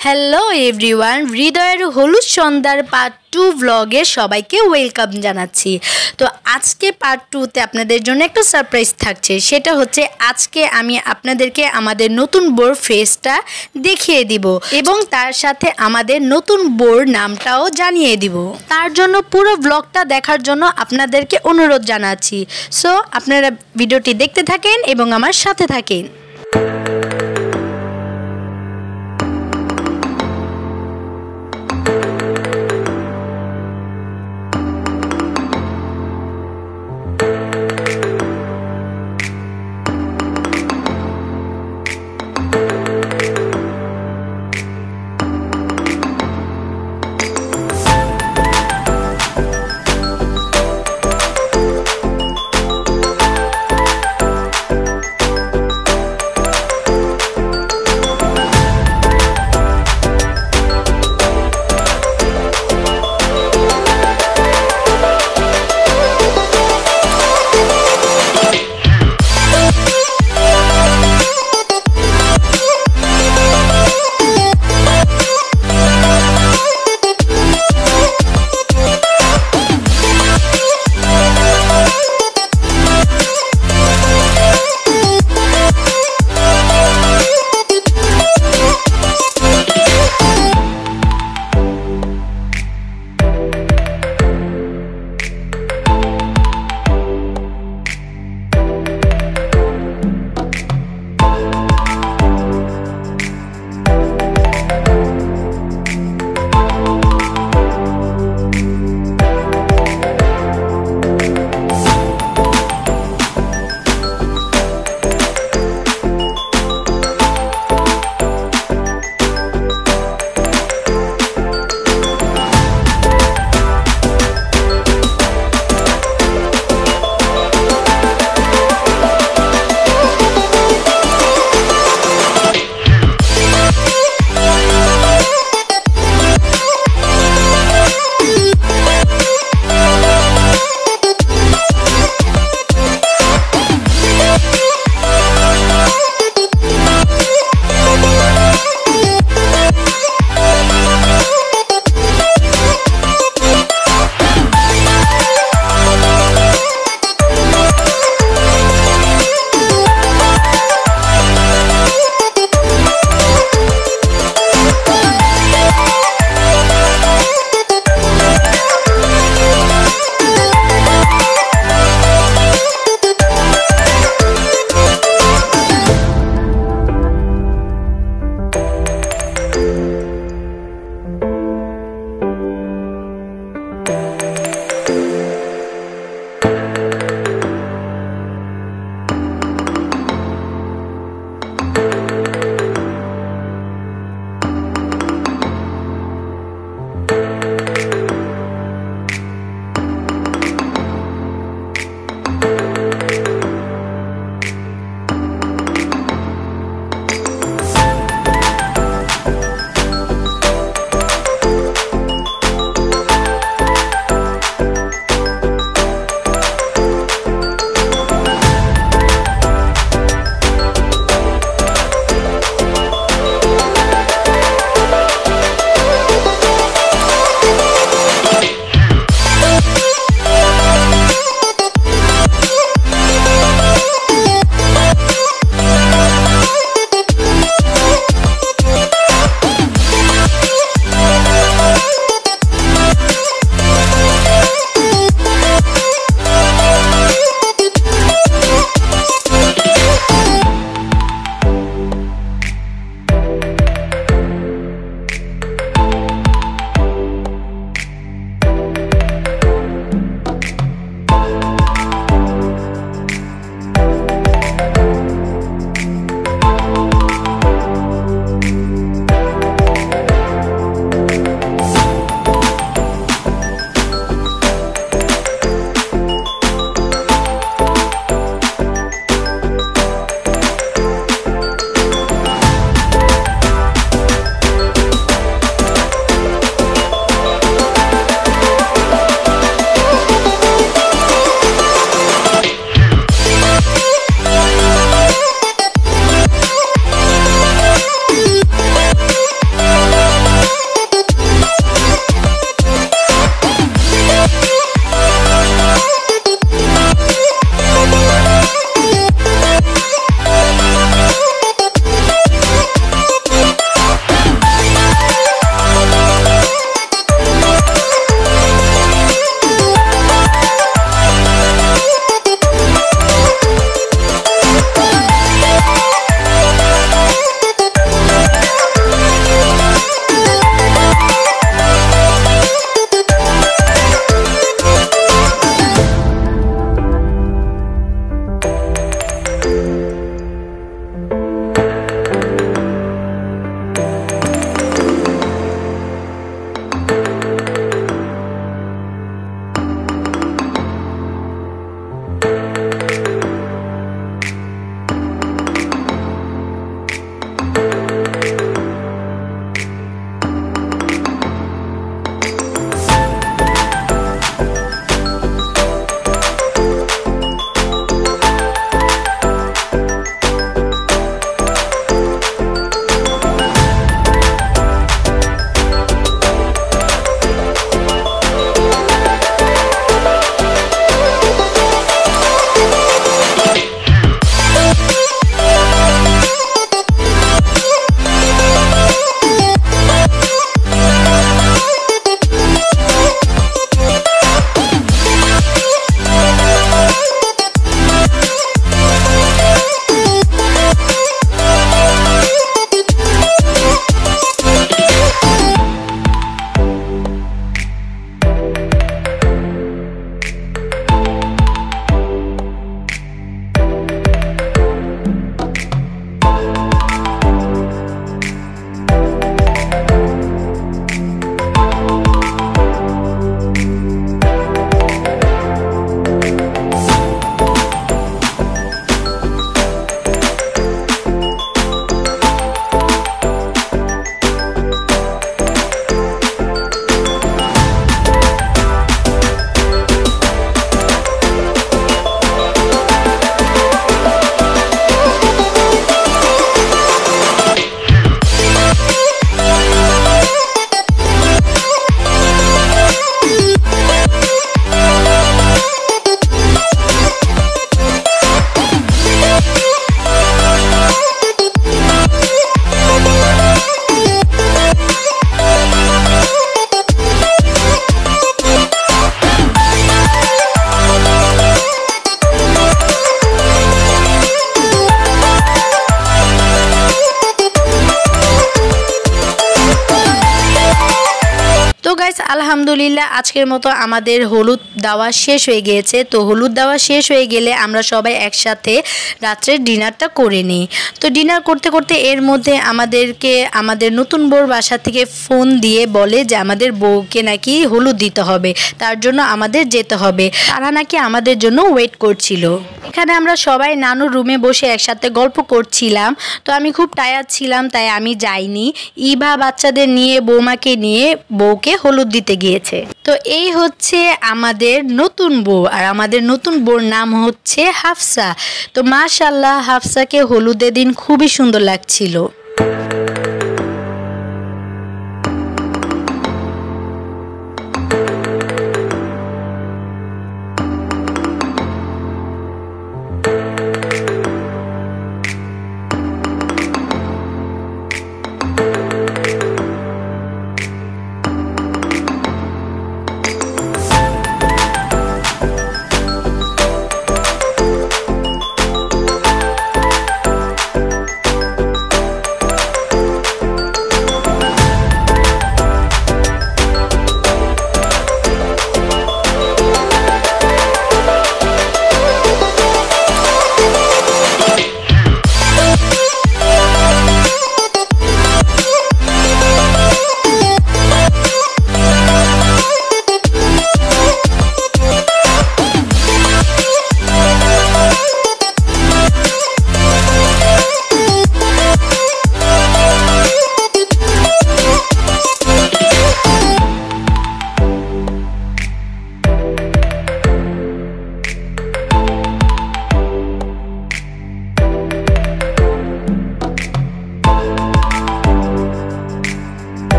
Hello everyone, হৃদয়ের হলুদ সন্ধ্যার পার্ট 2 ব্লগে সবাইকে ওয়েলকাম জানাচ্ছি। তো আজকে পার্ট 2তে আপনাদের জন্য একটা সারপ্রাইজ থাকছে। সেটা হচ্ছে আজকে আমি আপনাদেরকে আমাদের নতুন বোর ফেসটা দেখিয়ে দিব এবং তার সাথে আমাদের নতুন বোর নামটাও জানিয়ে দিব। তার জন্য পুরো ব্লগটা দেখার জন্য আপনাদেরকে অনুরোধ জানাচ্ছি। সো আপনারা ভিডিওটি দেখতে থাকেন এবং আমার সাথে থাকেন। গাইস আলহামদুলিল্লাহ আজকের মতো আমাদের হলুদ দেওয়া শেষ হয়ে গিয়েছে। তো হলুদ দেওয়া শেষ হয়ে গেলে আমরা সবাই একসাথে রাত্রের ডিনারটা করে নিই। তো ডিনার করতে করতে এর মধ্যে আমাদের নতুন বউর বাসা থেকে ফোন দিয়ে বলে যে আমাদের বউকে নাকি হলুদ দিতে হবে, তার জন্য আমাদের যেতে হবে। তারা নাকি আমাদের জন্য ওয়েট করছিল। এখানে আমরা সবাই নানুর রুমে বসে একসাথে গল্প করছিলাম। তো আমি খুব টায়ার্ড ছিলাম, তাই আমি যাইনি। ইভা বাচ্চাদের নিয়ে বৌমাকে নিয়ে বউকে হলুদ দিতে গিয়েছে। তো এই হচ্ছে আমাদের নতুন বউ, আর আমাদের নতুন বউর নাম হচ্ছে হাফসা। তো মাশাআল্লাহ হাফসাকে হলুদের দিন খুবই সুন্দর লাগছিল।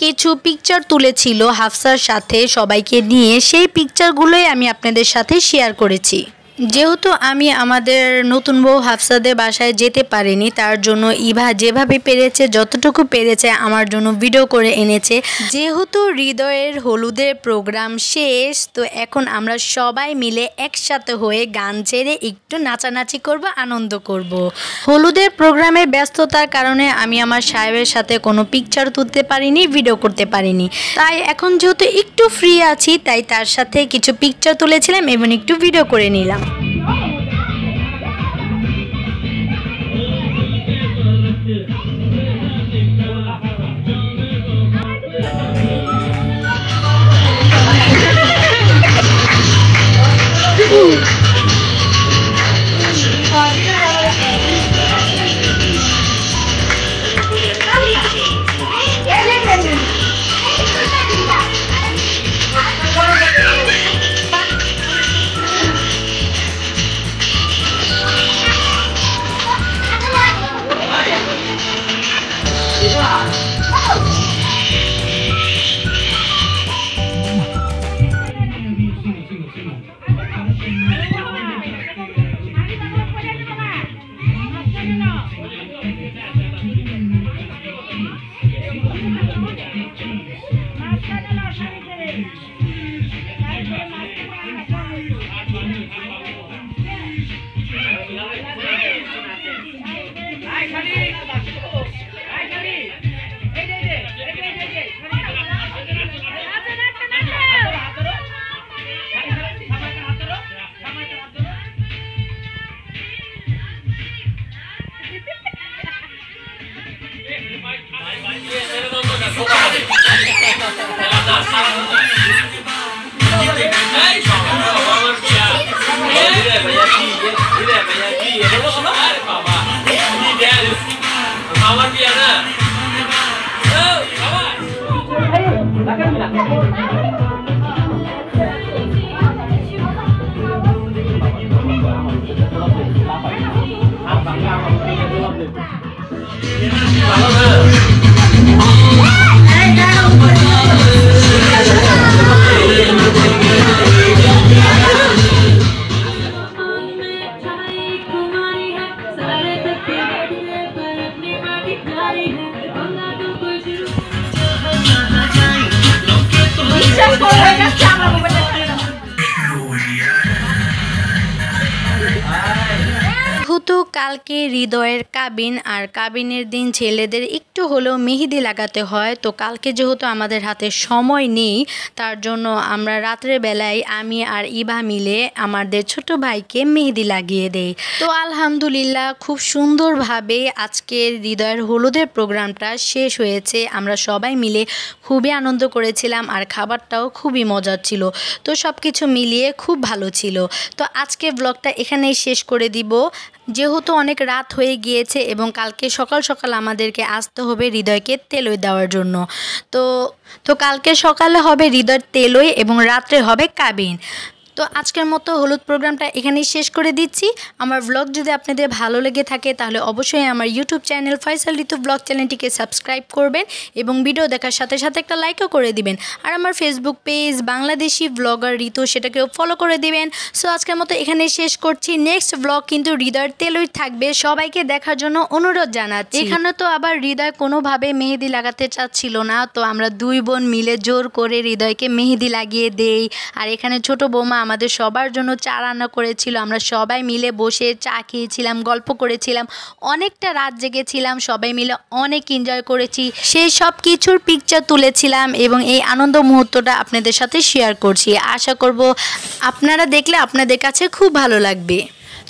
কিছু পিকচার তুলেছিল হাফসার সাথে সবাইকে নিয়ে, সেই পিকচারগুলোই আমি আপনাদের সাথে শেয়ার করেছি। যেহেতু আমি আমাদের নতুন বউ হাফসাদের বাসায় যেতে পারিনি, তার জন্য ইভা যেভাবে পেরেছে যতটুকু পেরেছে আমার জন্য ভিডিও করে এনেছে। যেহেতু হৃদয়ের হলুদের প্রোগ্রাম শেষ, তো এখন আমরা সবাই মিলে একসাথে হয়ে গান ছেড়ে একটু নাচানাচি করব, আনন্দ করব। হলুদের প্রোগ্রামের ব্যস্ততার কারণে আমি আমার সাহেবের সাথে কোনো পিকচার তুলতে পারিনি, ভিডিও করতে পারিনি। তাই এখন যেহেতু একটু ফ্রি আছি, তাই তার সাথে কিছু পিকচার তুলেছিলাম এবং একটু ভিডিও করে নিলাম। যেহেতু কালকে হৃদয়ের কাবিন আর কাবিনের দিন ছেলেদের একটু হলেও মেহেদি লাগাতে হয়, তো কালকে যেহেতু আমাদের হাতে সময় নেই তার জন্য আমরা রাত্রের বেলায় আমি আর ইভা মিলে আমাদের ছোট ভাইকে মেহেদি লাগিয়ে দেই। তো আলহামদুলিল্লাহ খুব সুন্দরভাবে আজকের হৃদয়ের হলুদের প্রোগ্রামটা শেষ হয়েছে। আমরা সবাই মিলে খুবই আনন্দ করেছিলাম আর খাবারটাও খুবই মজার ছিল। তো সব কিছু মিলিয়ে খুব ভালো ছিল। তো আজকের ব্লগটা এখানেই শেষ করে দিব, যেহেতু অনেক রাত হয়ে গিয়েছে এবং কালকে সকাল সকাল আমাদেরকে আসতে হবে হৃদয়কে তেলই দেওয়ার জন্য। তো কালকে সকালে হবে হৃদয়ের তেলই এবং রাত্রে হবে কাবিন। তো আজকের মতো হলুদ প্রোগ্রামটা এখানেই শেষ করে দিচ্ছি। আমার ব্লগ যদি আপনাদের ভালো লেগে থাকে তাহলে অবশ্যই আমার ইউটিউব চ্যানেল ফয়সাল ঋতু ব্লগ চ্যানেলটিকে সাবস্ক্রাইব করবেন এবং ভিডিও দেখার সাথে সাথে একটা লাইকও করে দিবেন। আর আমার ফেসবুক পেজ বাংলাদেশি ব্লগার ঋতু সেটাকেও ফলো করে দিবেন। সো আজকের মতো এখানেই শেষ করছি। নেক্সট ব্লগ কিন্তু হৃদয়ের তেলই থাকবে, সবাইকে দেখার জন্য অনুরোধ জানাচ্ছি। এখানে তো আবার হৃদয় কোনোভাবে মেহেদি লাগাতে চাচ্ছিল না, তো আমরা দুই বোন মিলে জোর করে হৃদয়কে মেহেদি লাগিয়ে দেই। আর এখানে ছোট বৌমা আমাদের সবার জন্য চা রান্না করেছিল, আমরা সবাই মিলে বসে চা খেয়েছিলাম, গল্প করেছিলাম, অনেকটা রাত জেগেছিলাম, সবাই মিলে অনেক এনজয় করেছি। সেই সব কিছুর পিকচার তুলেছিলাম এবং এই আনন্দ মুহূর্তটা আপনাদের সাথে শেয়ার করছি। আশা করব আপনারা দেখলে আপনাদের কাছে খুব ভালো লাগবে।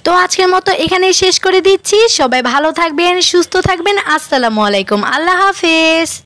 তো আজকের মতো এখানেই শেষ করে দিচ্ছি। সবাই ভালো থাকবেন, সুস্থ থাকবেন। আসসালামু আলাইকুম, আল্লাহ হাফেজ।